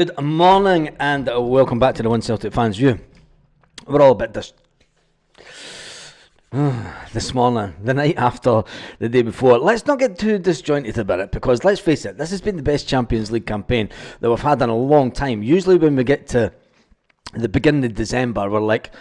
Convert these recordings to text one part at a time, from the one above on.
Good morning and welcome back to the One Celtic Fans View. We're all a bit this morning, the night after the day before. Let's not get too disjointed about it, because let's face it, this has been the best Champions League campaign that we've had in a long time. Usually when we get to the beginning of December, we're like,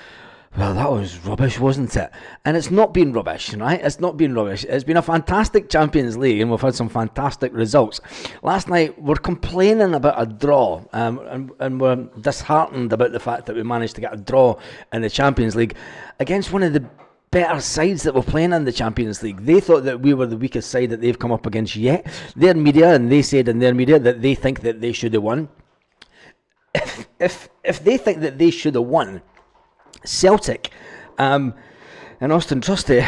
well, that was rubbish, wasn't it? And it's not been rubbish, right? It's not been rubbish. It's been a fantastic Champions League, and we've had some fantastic results. Last night, we're complaining about a draw, and we're disheartened about the fact that we managed to get a draw in the Champions League against one of the better sides that were playing in the Champions League. They thought that we were the weakest side that they've come up against yet. Their media, and they said in their media that they think that they should have won. If they think that they should have won, Celtic and Auston Trusty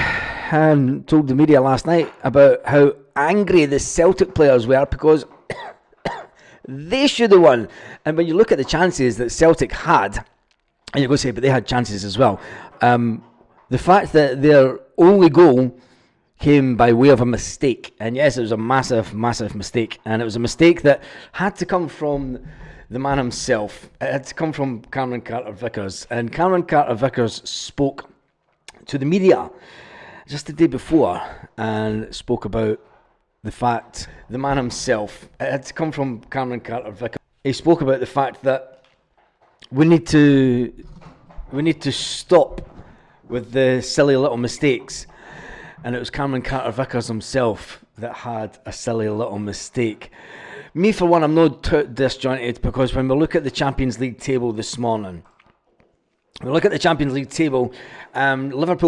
told the media last night about how angry the Celtic players were because they should have won. And when you look at the chances that Celtic had, and you go say, but they had chances as well. The fact that their only goal came by way of a mistake, and yes, it was a massive, massive mistake, and it was a mistake that had to come from the man himself. It had to come from Cameron Carter-Vickers, and Cameron Carter-Vickers spoke to the media just the day before and spoke about the fact, the man himself, it had to come from Cameron Carter-Vickers. He spoke about the fact that we need to stop with the silly little mistakes, and it was Cameron Carter-Vickers himself that had a silly little mistake. Me, for one, I'm not disjointed, because when we look at the Champions League table this morning, Liverpool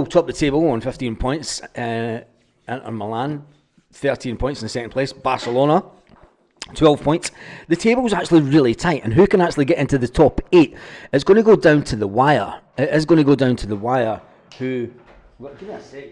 top the table on 15 points, Inter Milan 13 points in second place, Barcelona 12 points. The table's actually really tight, and who can actually get into the top 8? It's going to go down to the wire. It is going to go down to the wire. Who? Well, give me a second.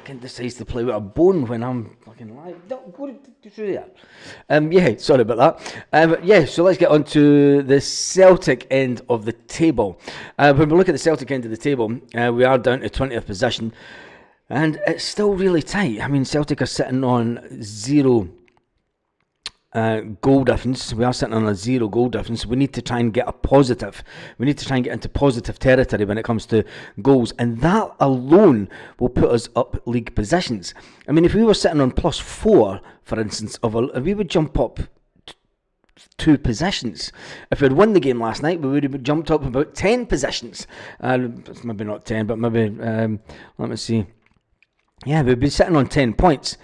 Can decides to play with a bone when I'm fucking live. Don't go through that. Sorry about that. So let's get on to the Celtic end of the table. When we look at the Celtic end of the table, we are down to 20th position, and it's still really tight. I mean, Celtic are sitting on 0 goal difference. We are sitting on a 0 goal difference. We need to try and get a positive. We need to try and get into positive territory when it comes to goals, and that alone will put us up league positions. I mean, if we were sitting on +4, for instance, we would jump up 2 positions. If we had won the game last night, we would have jumped up about 10 positions. Maybe not 10, but maybe, let me see. Yeah, we'd be sitting on 10 points.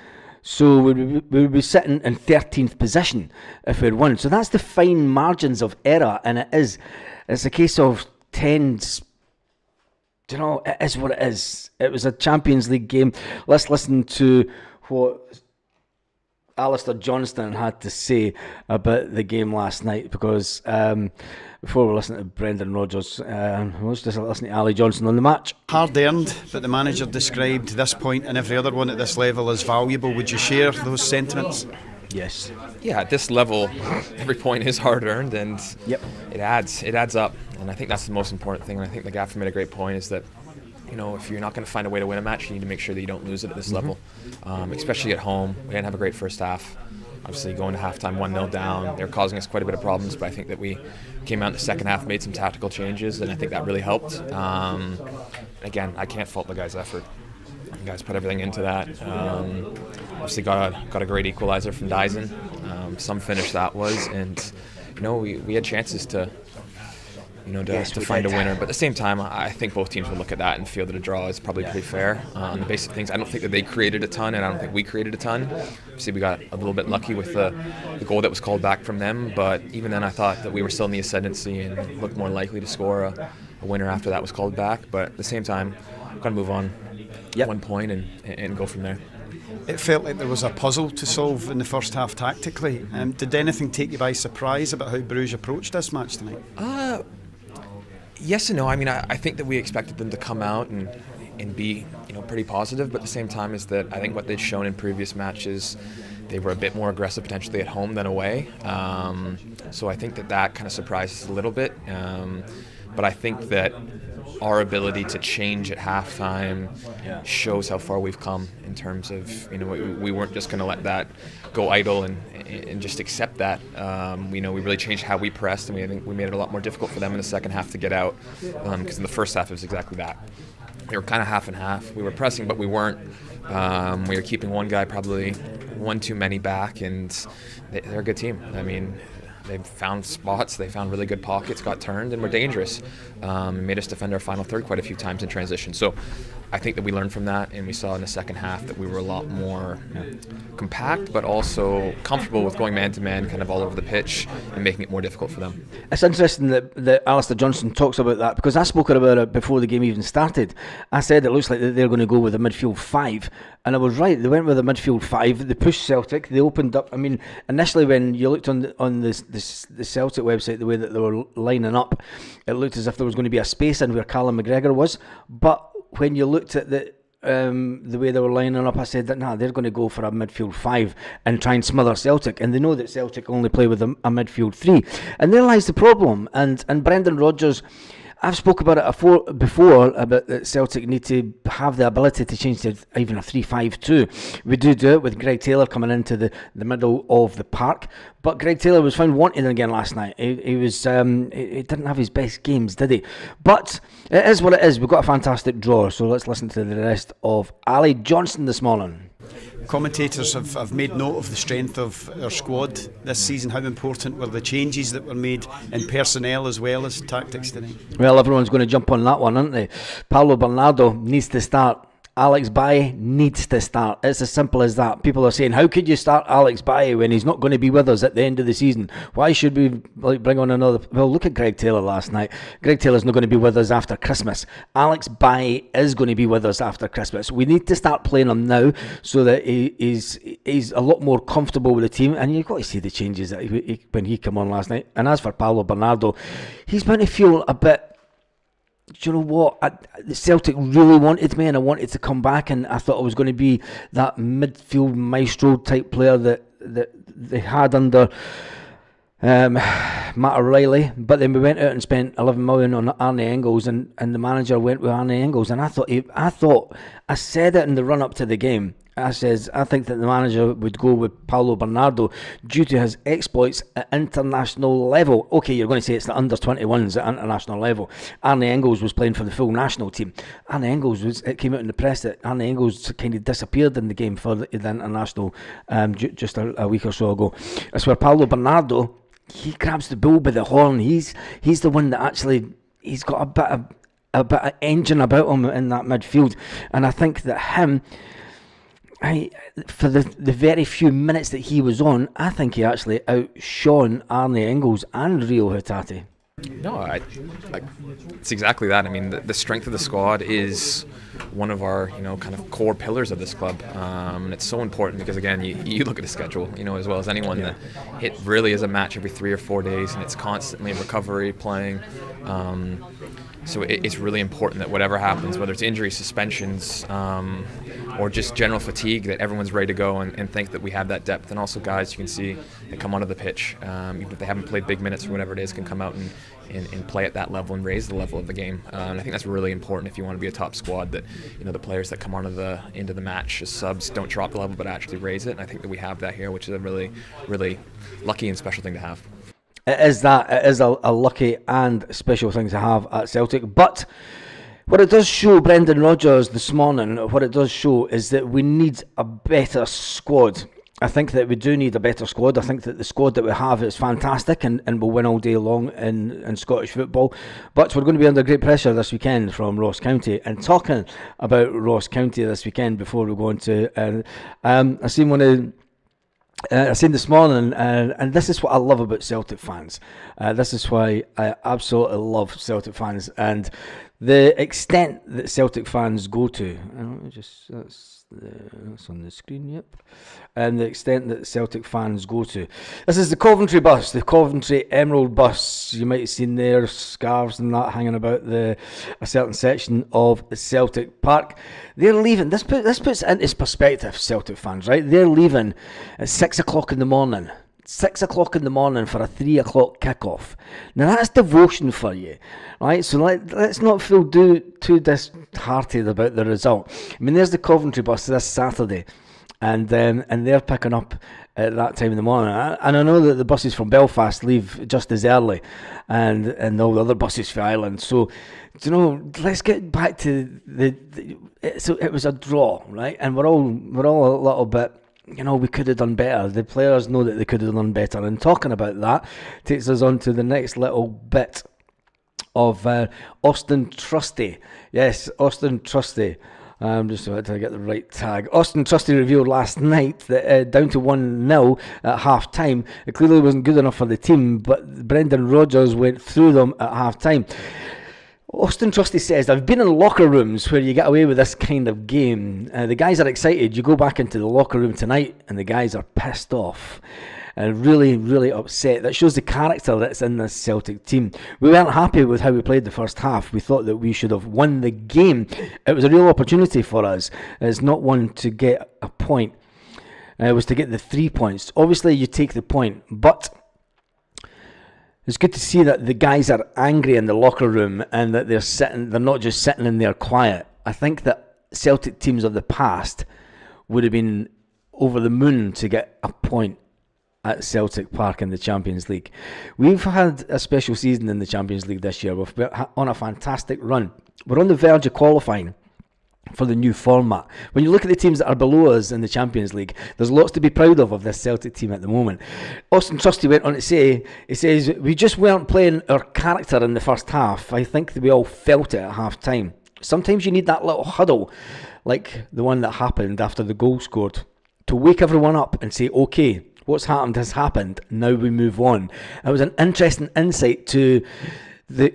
So we would be sitting in 13th position if we had won. So that's the fine margins of error, and it's a case of 10s. You know, it is what it is. It was a Champions League game. Let's listen to what Alistair Johnston had to say about the game last night, because before we listen to Brendan Rodgers, let's just listen to Ali Johnson on the match. Hard earned, but the manager described this point and every other one at this level as valuable. Would you share those sentiments? Yes. Yeah, at this level, every point is hard earned, and Yep. it adds up, and I think that's the most important thing. And I think the Gaffer made a great point, is that, you know, if you're not going to find a way to win a match, you need to make sure that you don't lose it at this level, especially at home. We didn't have a great first half. Obviously, going to halftime 1-0 down, they're causing us quite a bit of problems, but I think that we came out in the second half, made some tactical changes, and I think that really helped. Again, I can't fault the guys' effort. The guys put everything into that. Obviously, got a great equalizer from Dyson. Some finish that was, and you know, we had chances to find a winner. But at the same time, I think both teams will look at that and feel that a draw is probably pretty fair on the basic things. I don't think that they created a ton, and I don't think we created a ton. Obviously, we got a little bit lucky with the goal that was called back from them, but even then I thought that we were still in the ascendancy and looked more likely to score a winner after that was called back. But at the same time, got to move on 1 point and go from there. It felt like there was a puzzle to solve in the first half tactically. Did anything take you by surprise about how Bruges approached this match tonight? Yes and no. I mean, I think that we expected them to come out and be, pretty positive, but at the same time is that I think what they'd shown in previous matches, they were a bit more aggressive potentially at home than away. So I think that kind of surprised us a little bit. But I think that our ability to change at halftime shows how far we've come in terms of, we weren't just going to let that go idle and and just accept that. We really changed how we pressed, and I think we made it a lot more difficult for them in the second half to get out, because in the first half it was exactly that. We were kind of half and half. We were pressing, but we weren't. We were keeping one guy probably one too many back, and they're a good team. I mean, they found spots, they found really good pockets, got turned, and were dangerous. And made us defend our final third quite a few times in transition. So I think that we learned from that, and we saw in the second half that we were a lot more compact, but also comfortable with going man-to-man kind of all over the pitch and making it more difficult for them. It's interesting that Alistair Johnston talks about that, because I spoke about it before the game even started. I said it looks like they're going to go with a midfield 5, and I was right. They went with a midfield 5. They pushed Celtic. They opened up. I mean, initially when you looked on the Celtic website, the way that they were lining up, it looked as if there was going to be a space in where Callum McGregor was. But when you looked at the way they were lining up, I said that they're going to go for a midfield 5 and try and smother Celtic, and they know that Celtic only play with a midfield 3, and there lies the problem. And Brendan Rodgers, I've spoke about it before about that Celtic need to have the ability to change to even a 3-5-2. We do it with Greg Taylor coming into the middle of the park, but Greg Taylor was found wanting again last night. He didn't have his best games, did he? But it is what it is. We've got a fantastic draw, so let's listen to the rest of Ali Johnson this morning. Commentators have made note of the strength of our squad this season. How important were the changes that were made in personnel as well as tactics tonight? Well, everyone's going to jump on that one, aren't they? Paulo Bernardo needs to start. Alex Bailly needs to start. It's as simple as that. People are saying, how could you start Alex Bailly when he's not going to be with us at the end of the season? Why should we bring on another? Well, look at Greg Taylor last night. Greg Taylor's not going to be with us after Christmas. Alex Bailly is going to be with us after Christmas. We need to start playing him now so that he's a lot more comfortable with the team. And you've got to see the changes that when he came on last night. And as for Paulo Bernardo, he's going to feel a bit. Do you know what? Celtic really wanted me, and I wanted to come back, and I thought I was going to be that midfield maestro type player that they had under Matt O'Reilly. But then we went out and spent 11 million on Arne Engels, and the manager went with Arne Engels, and I said it in the run up to the game. I think that the manager would go with Paulo Bernardo due to his exploits at international level. Okay, you're going to say it's the under-21s at international level. Arne Engels was playing for the full national team. It came out in the press that Arne Engels kind of disappeared in the game for the international just a week or so ago. As for Paulo Bernardo, he grabs the bull by the horn. He's the one that actually, he's got a bit of engine about him in that midfield. And I think that for the very few minutes that he was on, I think he actually outshone Arne Engels and Rio Hatate. No, it's exactly that. I mean, the strength of the squad is one of our, kind of core pillars of this club, and it's so important because, again, you look at the schedule, as well as anyone, that it really is a match every 3 or 4 days, and it's constantly recovery, playing. So it's really important that whatever happens, whether it's injuries, suspensions, or just general fatigue, that everyone's ready to go and think that we have that depth. And also guys you can see that come onto the pitch, even if they haven't played big minutes or whatever it is, can come out and play at that level and raise the level of the game. And I think that's really important if you want to be a top squad, that the players that come into the match as subs don't drop the level but actually raise it. And I think that we have that here, which is a really, really lucky and special thing to have. It is a lucky and special thing to have at Celtic. But what it does show, Brendan Rodgers this morning, what it does show is that we need a better squad. I think that we do need a better squad. I think that the squad that we have is fantastic and will win all day long in Scottish football. But we're going to be under great pressure this weekend from Ross County. And talking about Ross County this weekend, before we go on to... I seen this morning, and this is what I love about Celtic fans. This is why I absolutely love Celtic fans, and the extent that Celtic fans go to. That's on the screen, yep. And the extent that Celtic fans go to. This is the Coventry bus, the Coventry Emerald bus. You might have seen their scarves and that hanging about a certain section of Celtic Park. They're leaving. This puts it into perspective, Celtic fans, right? They're leaving at 6 o'clock in the morning. 6 o'clock in the morning for a 3 o'clock kickoff. Now that's devotion for you, right? So let's not feel too disheartened about the result. I mean, there's the Coventry bus this Saturday, and they're picking up at that time in the morning. And I know that the buses from Belfast leave just as early, and all the other buses for Ireland. So, let's get back to so it was a draw, right? And we're all a little bit, we could have done better. The players know that they could have done better. And talking about that takes us on to the next little bit of Auston Trusty. Yes, Auston Trusty. I'm just about to get the right tag. Auston Trusty revealed last night that down to 1-0 at half time. It clearly wasn't good enough for the team, but Brendan Rodgers went through them at half time. Auston Trusty says, I've been in locker rooms where you get away with this kind of game. The guys are excited. You go back into the locker room tonight and the guys are pissed off and really, really upset. That shows the character that's in this Celtic team. We weren't happy with how we played the first half. We thought that we should have won the game. It was a real opportunity for us. It's not one to get a point. It was to get the 3 points. Obviously, you take the point, but it's good to see that the guys are angry in the locker room and that they're not just sitting in there quiet. I think that Celtic teams of the past would have been over the moon to get a point at Celtic Park in the Champions League. We've had a special season in the Champions League this year. We've been on a fantastic run. We're on the verge of qualifying for the new format. When you look at the teams that are below us in the Champions League, there's lots to be proud of this Celtic team at the moment. Auston Trusty went on to say, he says, we just weren't playing our character in the first half. I think that we all felt it at half time. Sometimes you need that little huddle, like the one that happened after the goal scored, to wake everyone up and say, okay, what's happened has happened. Now we move on. It was an interesting insight to the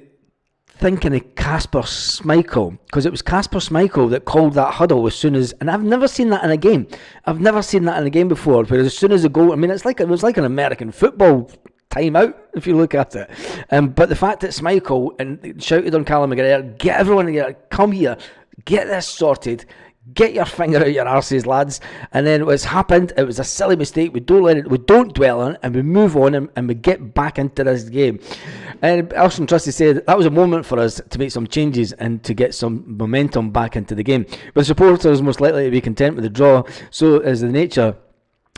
thinking of Kasper Schmeichel, because it was Kasper Schmeichel that called that huddle as soon as, and I've never seen that in a game. I've never seen that in a game before, where as soon as a goal, it was like an American football timeout, if you look at it. But the fact that Schmeichel and shouted on Callum McGregor, get everyone here, come here, get this sorted, get your finger out your arses, lads. And then what's happened, it was a silly mistake. We don't dwell on it, and we move on and we get back into this game. And Auston Trusty said that was a moment for us to make some changes and to get some momentum back into the game. But the supporters most likely to be content with the draw, so is the nature.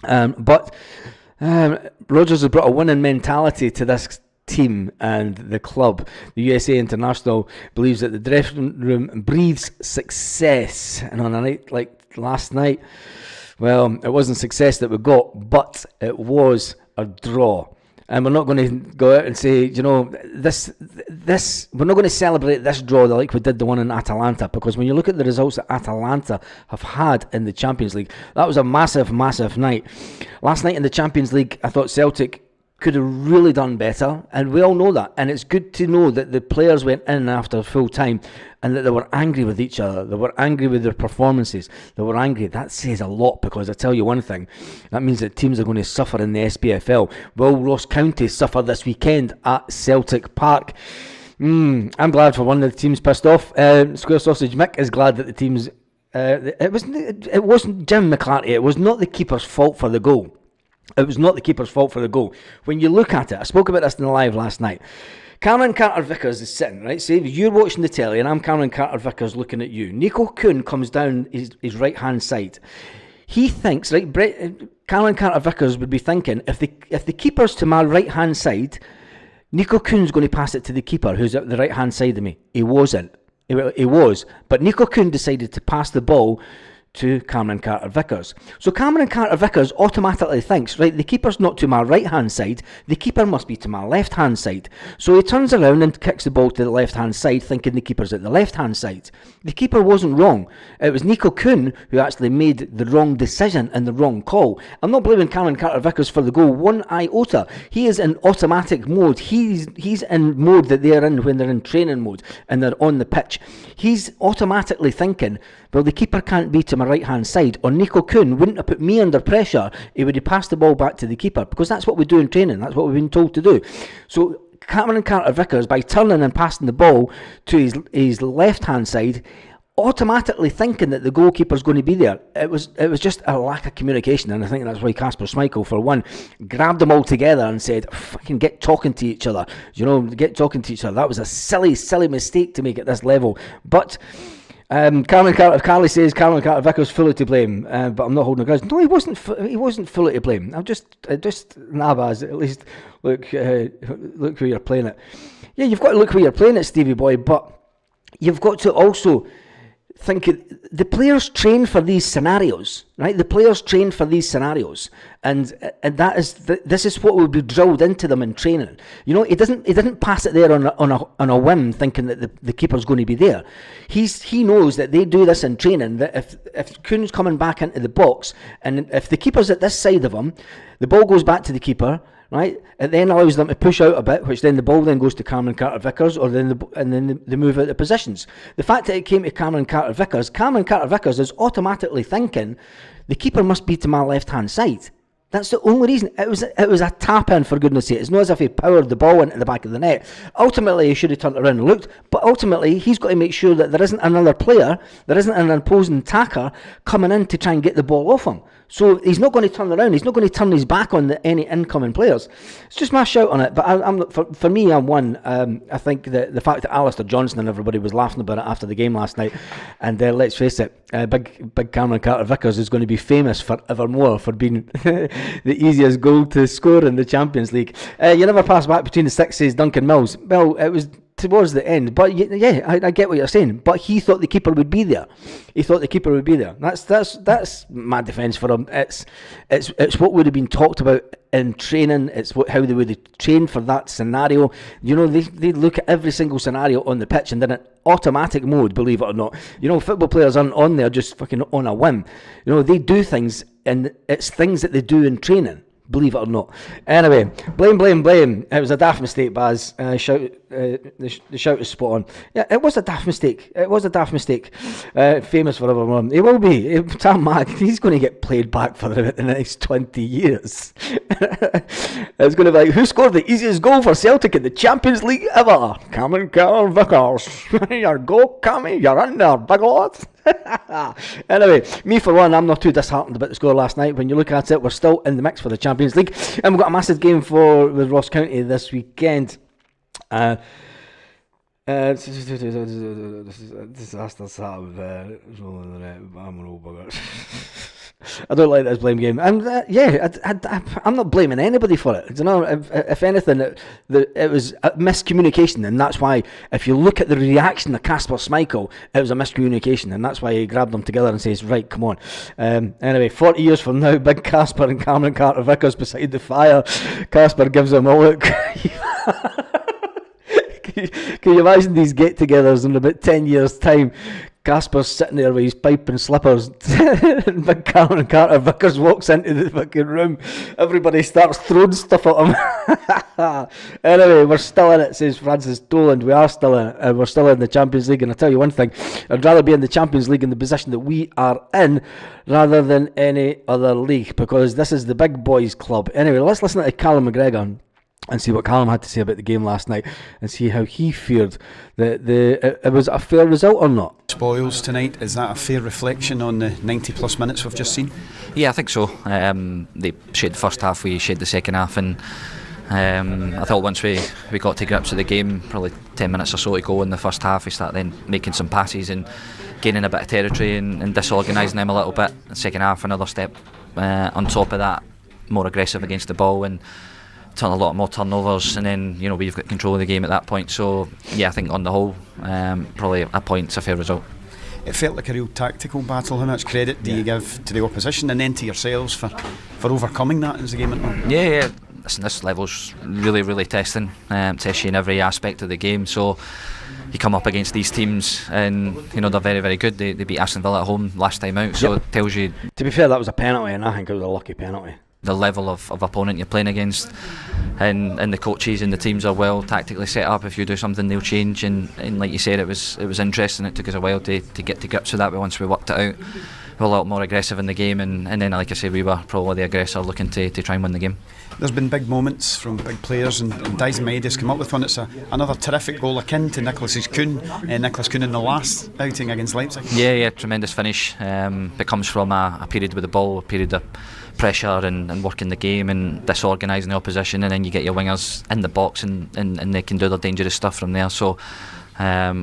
But Rodgers has brought a winning mentality to this team and the club. The USA international believes that the dressing room breathes success, and on a night like last night, well, it wasn't success that we got, but it was a draw. And we're not going to go out and say, this. We're not going to celebrate this draw like we did the one in Atalanta, because when you look at the results that Atalanta have had in the Champions League, that was a massive, massive night. Last night in the Champions League, I thought Celtic could have really done better, and we all know that. And it's good to know that the players went in after full time and that they were angry with each other. They were angry with their performances. They were angry. That says a lot, because I tell you one thing, that means that teams are going to suffer in the SPFL. Will Ross County suffer this weekend at Celtic Park? I'm glad for one of the teams pissed off. Square Sausage Mick is glad that the teams... It wasn't Jim McClarty. It was not the keeper's fault for the goal. It was not the keeper's fault for the goal. When you look at it, I spoke about this in the live last night. Cameron Carter-Vickers is sitting, right? Say you're watching the telly and I'm Cameron Carter-Vickers looking at you. Nico Kuhn comes down his right-hand side. He thinks, right, Cameron Carter-Vickers would be thinking, if the keeper's to my right-hand side, Nico Kuhn's going to pass it to the keeper who's at the right-hand side of me. He wasn't. He was. But Nico Kuhn decided to pass the ball to Cameron Carter-Vickers. So Cameron Carter-Vickers automatically thinks, right, the keeper's not to my right-hand side, the keeper must be to my left-hand side. So he turns around and kicks the ball to the left-hand side, thinking the keeper's at the left-hand side. The keeper wasn't wrong. It was Nico Kuhn who actually made the wrong decision and the wrong call. I'm not blaming Cameron Carter-Vickers for the goal one iota. He is in automatic mode. He's in mode that they're in when they're in training mode and they're on the pitch. He's automatically thinking, well, the keeper can't be to my right-hand side, or Nico Kuhn wouldn't have put me under pressure. He would have passed the ball back to the keeper, because that's what we do in training. That's what we've been told to do. So Cameron Carter-Vickers, by turning and passing the ball to his left-hand side, automatically thinking that the goalkeeper's going to be there. It was just a lack of communication, and I think that's why Kasper Schmeichel, for one, grabbed them all together and said, fucking get talking to each other. Get talking to each other. That was a silly, silly mistake to make at this level. But Carly says Callum Carter-Vickers fully to blame, but I'm not holding a grudge. No, he wasn't. He wasn't fully to blame. I'm just Nabaz. At least look who you're playing it. Yeah, you've got to look who you're playing it, Stevie boy. But you've got to also think the players train for these scenarios, right? The players train for these scenarios, and that is this is what will be drilled into them in training. You know, he didn't pass it there on a whim, thinking that the keeper's going to be there. He knows that they do this in training. That if Kuhn's coming back into the box, and if the keeper's at this side of him, the ball goes back to the keeper. Right, it then allows them to push out a bit, which then the ball then goes to Cameron Carter-Vickers, or then they move out the positions. The fact that it came to Cameron Carter-Vickers is automatically thinking the keeper must be to my left-hand side. That's the only reason. It was a tap-in, for goodness sake. It's not as if he powered the ball into the back of the net. Ultimately, he should have turned around and looked, but ultimately, he's got to make sure that there isn't another player, there isn't an opposing attacker coming in to try and get the ball off him. So he's not going to turn around. He's not going to turn his back on any incoming players. It's just my shout on it. But for me, I'm one. I think that the fact that Alistair Johnson and everybody was laughing about it after the game last night, and let's face it, big Cameron Carter-Vickers is going to be famous forevermore for being the easiest goal to score in the Champions League. You never pass back between the six, says Duncan Mills. Well, it was towards the end, but yeah, I get what you're saying. But he thought the keeper would be there. That's my defence for him. It's what would have been talked about in training. It's how they would have trained for that scenario. You know, they look at every single scenario on the pitch and then in automatic mode, believe it or not. You know, football players aren't on there just fucking on a whim. You know, they do things, and it's things that they do in training, believe it or not. Anyway, blame. It was a daft mistake, Baz. The shout is spot on. Yeah, it was a daft mistake. Famous forevermore. He will be. Tam Mag, he's going to get played back for the next 20 years. It's going to be like, who scored the easiest goal for Celtic in the Champions League ever? Cameron Carter-Vickers. Your goal, Cammy. You're in there, big lad. Anyway, me for one, I'm not too disheartened about the score last night. When you look at it, we're still in the mix for the Champions League, and we've got a massive game with Ross County this weekend. Disaster Saturday. I'm an old bugger. I don't like this blame game, and I'm not blaming anybody for it. You know, if anything, it was a miscommunication, and that's why. If you look at the reaction of Kasper Schmeichel, it was a miscommunication, and that's why he grabbed them together and says, "Right, come on." Anyway, 40 years from now, big Kasper and Cameron Carter-Vickers beside the fire. Kasper gives him a look. Can you imagine these get-togethers in about 10 years' time? Kasper's sitting there with his pipe and slippers, and big Callum Carter-Vickers walks into the fucking room. Everybody starts throwing stuff at him. Anyway, we're still in it, says Francis Doland. We are still in it, and we're still in the Champions League. And I tell you one thing, I'd rather be in the Champions League in the position that we are in rather than any other league, because this is the big boys club. Anyway, let's listen to Callum McGregor and see what Callum had to say about the game last night, and see how he feared that it was a fair result or not. Spoils tonight, is that a fair reflection on the 90 plus minutes we've just seen? Yeah, I think so. They shared the first half, we shared the second half, and I thought once we got to grips with the game, probably 10 minutes or so to go in the first half, we started then making some passes and gaining a bit of territory and disorganising them a little bit. The second half, another step on top of that, more aggressive against the ball and turn a lot more turnovers, and then we've got control of the game at that point. So yeah, I think on the whole, probably a point's a fair result. It felt like a real tactical battle. How much credit do you give to the opposition and then to yourselves for overcoming that as the game went on? Yeah. Listen, this level's really, really testing, tests you in every aspect of the game. So you come up against these teams, and they're very, very good. They beat Aston Villa at home last time out, so It tells you. To be fair, that was a penalty, and I think it was a lucky penalty. The level of opponent you're playing against, and the coaches and the teams are well tactically set up. If you do something, they'll change, and like you said, it was interesting. It took us a while to get to grips with that, but once we worked it out, we were a lot more aggressive in the game, and then, like I said, we were probably the aggressor looking to try and win the game. There's been big moments from big players, and Dyson Maeda's come up with one. It's another terrific goal akin to Nicholas Kuhn in the last outing against Leipzig. Yeah, tremendous finish. It comes from a period with the ball, a period of pressure and working the game and disorganising the opposition, and then you get your wingers in the box and they can do their dangerous stuff from there. So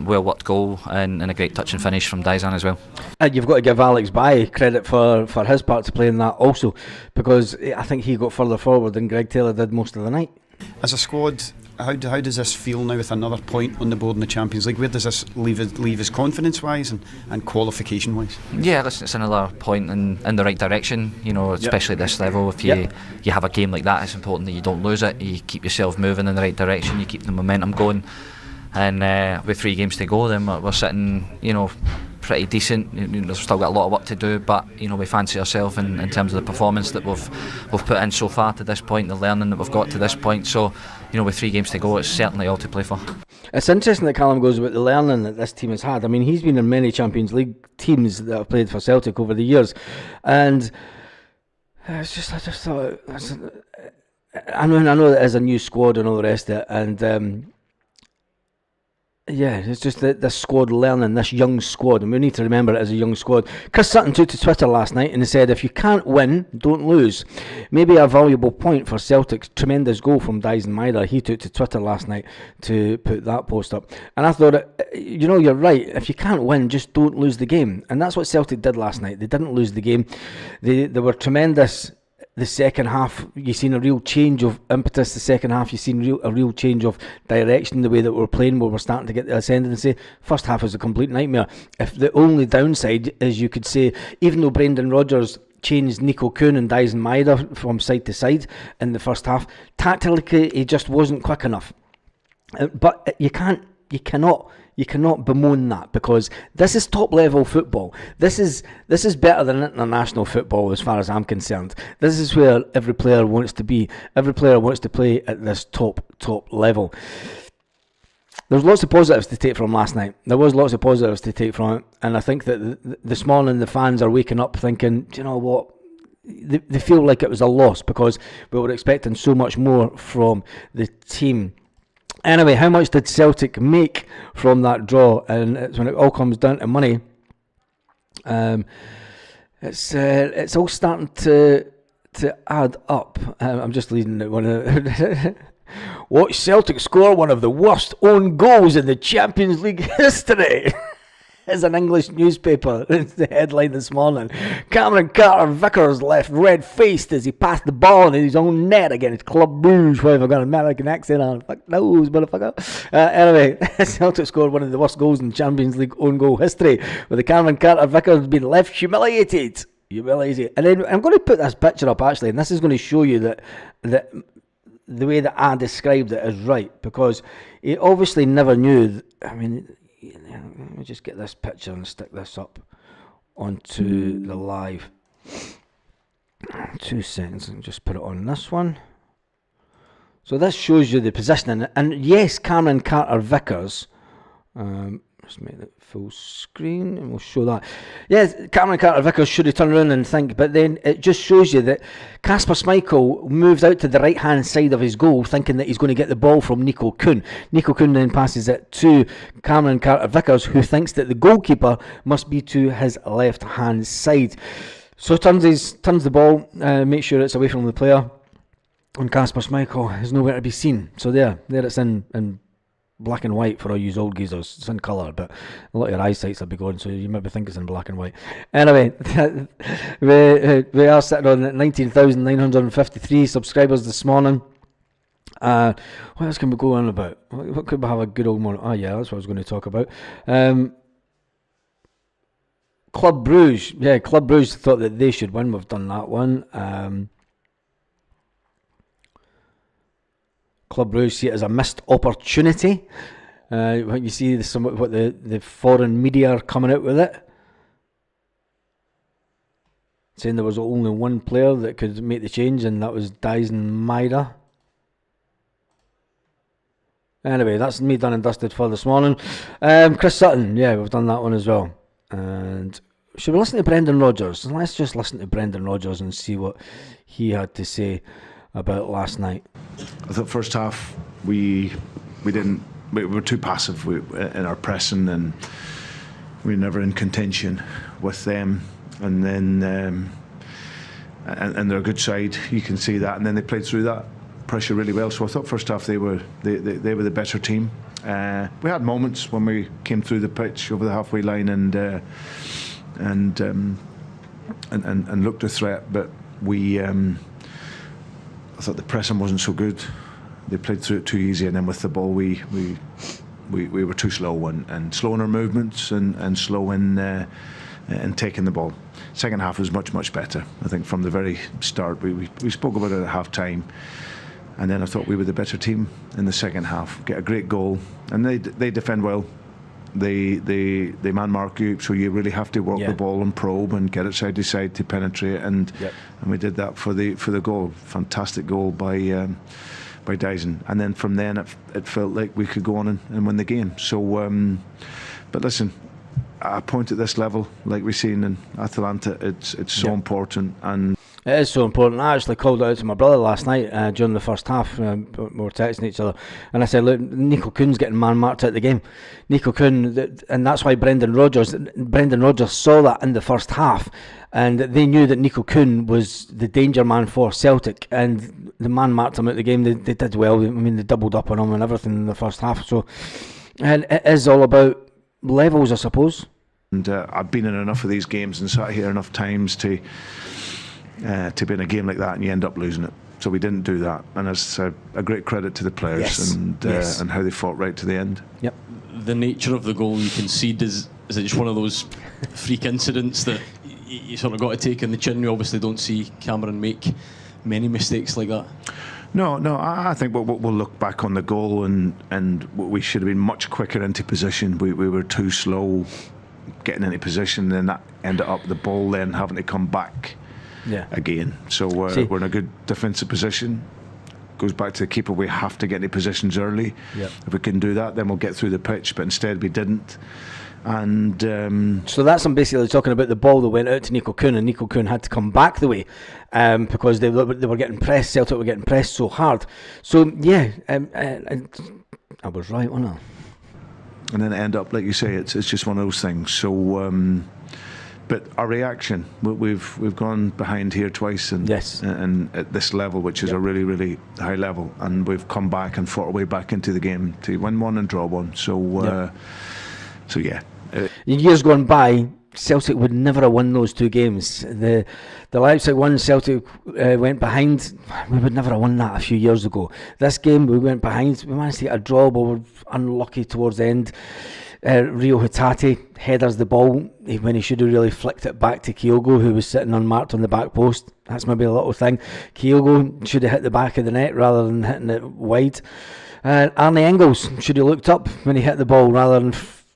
well worked goal and a great touch and finish from Dyson as well. And you've got to give Alex Baye credit for his part to play in that also, because I think he got further forward than Greg Taylor did most of the night. As a squad, how does this feel now with another point on the board in the Champions League? Where does this leave us confidence-wise and qualification-wise? Yeah, listen, it's another point in the right direction, you know, especially at this level. If you have a game like that, it's important that you don't lose it, you keep yourself moving in the right direction, you keep the momentum going. And with 3 games to go, then we're sitting, you know, pretty decent. We've still got a lot of work to do, but you know, we fancy ourselves in terms of the performance that we've put in so far to this point, the learning that we've got to this point. So, you know, with 3 games to go, it's certainly all to play for. It's interesting that Callum goes about the learning that this team has had. I mean, he's been in many Champions League teams that have played for Celtic over the years, and I just thought, I know that as a new squad and all the rest of it, and yeah, it's just that this squad learning, this young squad, and we need to remember it as a young squad. Chris Sutton took to Twitter last night and he said, if you can't win, don't lose. Maybe a valuable point for Celtic's tremendous goal from Dyson Maida. He took to Twitter last night to put that post up. And I thought, you know, you're right. If you can't win, just don't lose the game. And that's what Celtic did last night. They didn't lose the game. They were tremendous. The second half, you've seen a real change of impetus. The second half, you've seen a real change of direction, the way that we're playing, where we're starting to get the ascendancy. First half was a complete nightmare. If the only downside is, you could say, even though Brendan Rodgers changed Nico Kuhn and Dyson Maida from side to side in the first half, tactically he just wasn't quick enough. But you cannot bemoan that, because this is top level football. This is better than international football as far as I'm concerned. This is where every player wants to be. Every player wants to play at this top level. There's lots of positives to take from last night. There was lots of positives to take from it, and I think that this morning the fans are waking up thinking, do you know what? They feel like it was a loss, because we were expecting so much more from the team. Anyway, how much did Celtic make from that draw? And it's when it all comes down to money, it's all starting to add up. I'm just leading it one. Watch Celtic score one of the worst own goals in the Champions League history. It's an English newspaper. It's the headline this morning. Cameron Carter-Vickers left red-faced as he passed the ball in his own net against Club Brugge. Why have I got an American accent on? Fuck knows, motherfucker. Anyway, Celtic scored one of the worst goals in Champions League own goal history, with the Cameron Carter-Vickers being left humiliated. And then I'm going to put this picture up, actually, and this is going to show you that the way that I described it is right, because he obviously never knew. I mean, let me just get this picture and stick this up onto the live. 2 seconds, and just put it on this one. So this shows you the positioning, and yes, Cameron Carter-Vickers. Let's make it full screen and we'll show that. Yes, Cameron Carter-Vickers should have turned around and think, but then it just shows you that Kasper Schmeichel moves out to the right hand side of his goal thinking that he's going to get the ball from Nico Kuhn. Nico Kuhn then passes it to Cameron Carter-Vickers, who thinks that the goalkeeper must be to his left hand side. So turns the ball, makes sure it's away from the player, and Kasper Schmeichel is nowhere to be seen. So there it's in black and white for all you old geezers. It's in colour, but a lot of your eyesight's will be going, so you maybe think it's in black and white. Anyway, we are sitting on 19,953 subscribers this morning. What else can we go on about? What could we have a good old morning? Oh yeah, that's what I was going to talk about. Club Brugge. Yeah, Club Brugge thought that they should win. We've done that one. Club Brugge see it as a missed opportunity. When you see what the foreign media are coming out with it, saying there was only one player that could make the change, and that was Dyson Maida. Anyway, that's me done and dusted for this morning. Chris Sutton, yeah, we've done that one as well. And should we listen to Brendan Rodgers? Let's just listen to Brendan Rodgers and see what he had to say about last night. I thought first half we were too passive in our pressing, and we were never in contention with them. And then and they're a good side, you can see that. And then they played through that, pressure really well. So I thought first half they were the better team. We had moments when we came through the pitch over the halfway line and looked a threat, but we. I thought the pressing wasn't so good. They played through it too easy, and then with the ball we were too slow and slow in our movements and slow in taking the ball. Second half was much better. I think from the very start we spoke about it at half time, and then I thought we were the better team in the second half. Get a great goal, and they defend well. They man mark you, so you really have to work the ball and probe and get it side to side to penetrate, and we did that for the goal. Fantastic goal by Dyson, and then from then it felt like we could go on and win the game. So, but listen, a point at this level, like we've seen in Atalanta, it's so important. And it is so important. I actually called it out to my brother last night during the first half. We were texting each other, and I said, look, Nico Kuhn's getting man-marked out the game. Nico Kuhn, and that's why Brendan Rodgers saw that in the first half, and they knew that Nico Kuhn was the danger man for Celtic, and the man marked him out the game. They did well. I mean, they doubled up on him and everything in the first half. So, and it is all about levels, I suppose. And I've been in enough of these games and sat here enough times to be in a game like that, and you end up losing it. So we didn't do that, and it's a great credit to the players and how they fought right to the end. Yep. The nature of the goal you concede, is it just one of those freak incidents that you sort of got to take in the chin? You obviously don't see Cameron make many mistakes like that. No, I think we'll look back on the goal and we should have been much quicker into position. We were too slow getting into position, and that ended up the ball then having to come back again. So we're in a good defensive position. Goes back to the keeper. We have to get into positions early. If we can do that, then we'll get through the pitch, but instead we didn't. And so that's basically talking about the ball that went out to Nico Kuhn, and Nico Kuhn had to come back the way because they were getting pressed. Celtic were getting pressed so hard. So I was right, wasn't I? And then end up, like you say, it's just one of those things. So, but our reaction, we've gone behind here twice, and at this level, which is a really, really high level, and we've come back and fought our way back into the game to win one and draw one. So, in years gone by, Celtic would never have won those two games. The Leipzig one, Celtic went behind. We would never have won that a few years ago. This game, we went behind. We managed to get a draw, but we were unlucky towards the end. Rio Hatate headers the ball when he should have really flicked it back to Kyogo, who was sitting unmarked on the back post. That's maybe a little thing. Kyogo should have hit the back of the net rather than hitting it wide. Arne Engels should have looked up when he hit the ball rather than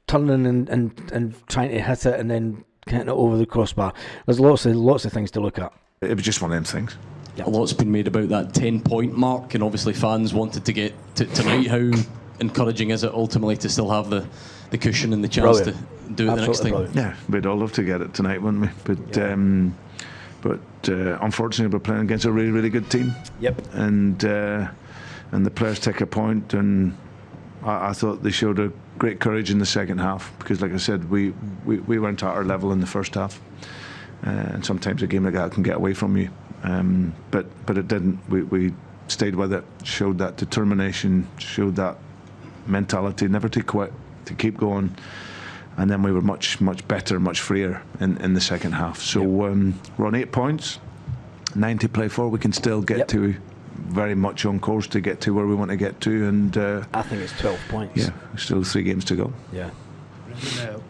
turning and trying to hit it and then getting it over the crossbar. There's lots of things to look at. It was just one of them things. A lot's been made about that 10-point mark, and obviously fans wanted to get to tonight. How encouraging is it ultimately to still have the cushion and the chance to do it the next time? Yeah, we'd all love to get it tonight, wouldn't we? But unfortunately we're playing against a really, really good team. And the players take a point, and I thought they showed a great courage in the second half, because like I said, we weren't at our level in the first half, and sometimes a game like that can get away from you, but it didn't. We stayed with it, showed that determination, showed that mentality, never to quit, to keep going, and then we were much better, much freer in the second half. So we're on 8 points, 9 to play for. We can still get to very much on course to get to where we want to get to, and I think it's 12 points. Yeah, still 3 games to go. Yeah.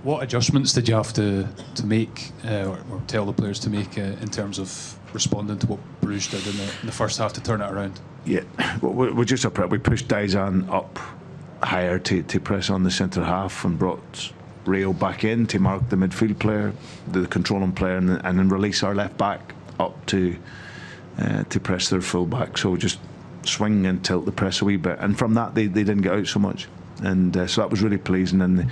What adjustments did you have to make or tell the players to make in terms of responding to what Bruges did in the first half to turn it around? Yeah, well, we're just up. We pushed Dyson up higher to press on the centre half, and brought Rio back in to mark the midfield player, the controlling player, and then release our left back up to press their full back. So just swing and tilt the press a wee bit, and from that they didn't get out so much, and so that was really pleasing, and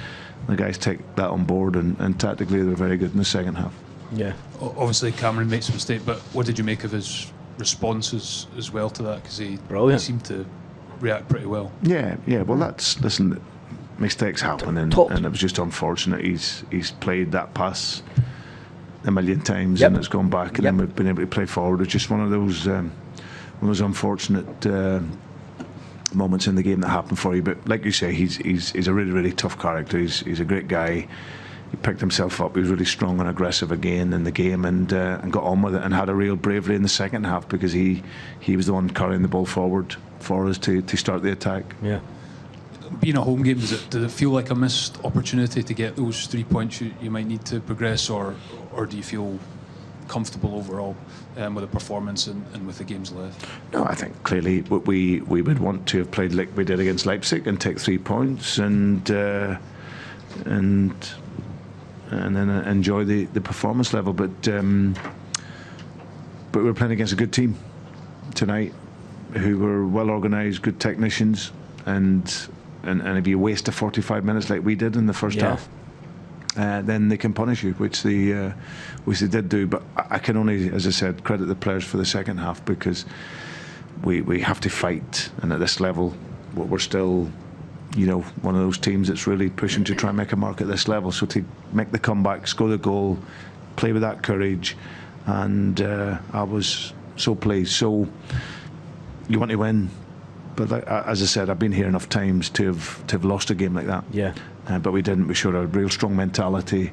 the guys take that on board, and tactically they were very good in the second half. Yeah. Obviously Cameron made some mistake, but what did you make of his responses as well to that? Because he seemed to react pretty well. Yeah. Well, listen, mistakes happen, and it was just unfortunate. He's played that pass a million times, and it's gone back, and then we've been able to play forward. It's just one of those of those unfortunate moments in the game that happen for you. But like you say, he's a really, really tough character. He's a great guy. He picked himself up. He was really strong and aggressive again in the game, and got on with it, and had a real bravery in the second half, because he was the one carrying the ball forward for us to start the attack. Yeah. Being a home game, did it feel like a missed opportunity to get those 3 points you might need to progress, or do you feel comfortable overall with the performance and with the games left? No, I think clearly we would want to have played like we did against Leipzig and take 3 points and then enjoy the performance level. But we're playing against a good team tonight, who were well organised, good technicians, and if you waste the 45 minutes like we did in the first half, then they can punish you, which they did do. But I can only, as I said, credit the players for the second half, because we have to fight, and at this level we're still, one of those teams that's really pushing to try and make a mark at this level. So to make the comeback, score the goal, play with that courage, and I was so pleased. So you want to win, but as I said, I've been here enough times to have lost a game like that. Yeah. But we didn't. We showed a real strong mentality,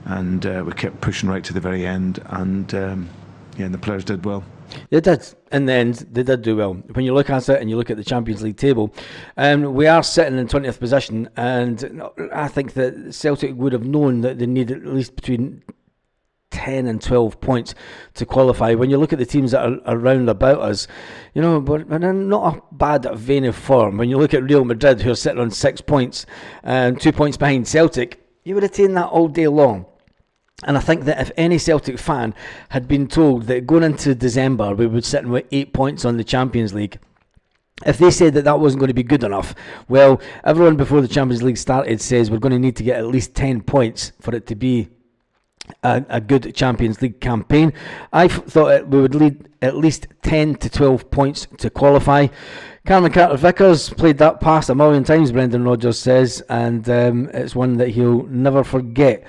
and we kept pushing right to the very end. And and the players did well. They did. In the end, they did do well. When you look at it and you look at the Champions League table, we are sitting in 20th position, and I think that Celtic would have known that they need at least between 10 and 12 points to qualify. When you look at the teams that are around about us, we're in not a bad vein of form. When you look at Real Madrid, who are sitting on 6 points and 2 points behind Celtic, you would have taken that all day long. And I think that if any Celtic fan had been told that going into December we would sit with 8 points on the Champions League, if they said that wasn't going to be good enough, well, everyone before the Champions League started says we're going to need to get at least 10 points for it to be a good Champions League campaign. I thought we would need at least 10 to 12 points to qualify. Cameron Carter-Vickers played that pass a million times, Brendan Rodgers says, and it's one that he'll never forget.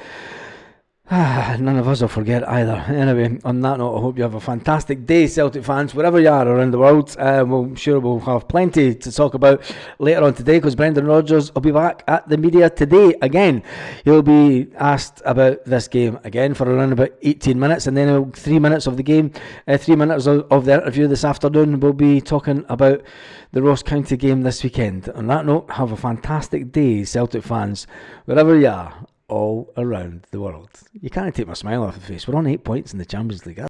None of us will forget either. Anyway, on that note, I hope you have a fantastic day, Celtic fans, wherever you are around the world. I'm sure we'll have plenty to talk about later on today, because Brendan Rodgers will be back at the media today again. He'll be asked about this game again for around about 18 minutes, and then 3 minutes of the game, 3 minutes of the interview this afternoon, we'll be talking about the Ross County game this weekend. On that note, have a fantastic day, Celtic fans, wherever you are all around the world. You can't take my smile off the face. We're on 8 points in the Champions League.